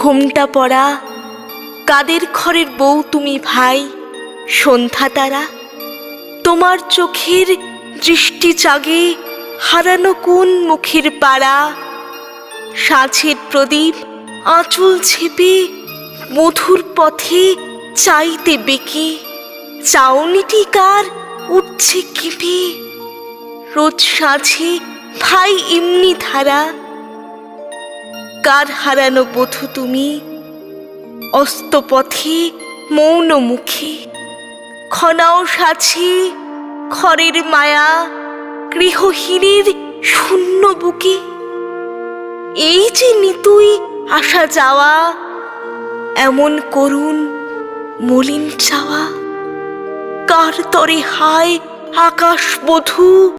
ঘুমটা পড়া কাদের ঘরের বউ তুমি ভাই, সন্ধ্যা তারা তোমার চোখের দৃষ্টি জাগে হারানো কোন মুখের পাড়া। সাঁঝের প্রদীপ আঁচল ছেপে মধুর পথে চাইতে বেঁকে, চাউনিটি কার উঠছে কেঁপে। রোজ সাঁঝে ভাই এমনি ধারা, কার হারানো বধূ তুমি অস্ত পথে মৌন মুখে। খনাও সাছে ঘরের মায়া গৃহহীনের শূন্য বুকে। এই যে নিতুই আসা যাওয়া, এমন করুণ মলিন চাওয়া, কার তরে হায় আকাশ বধূ।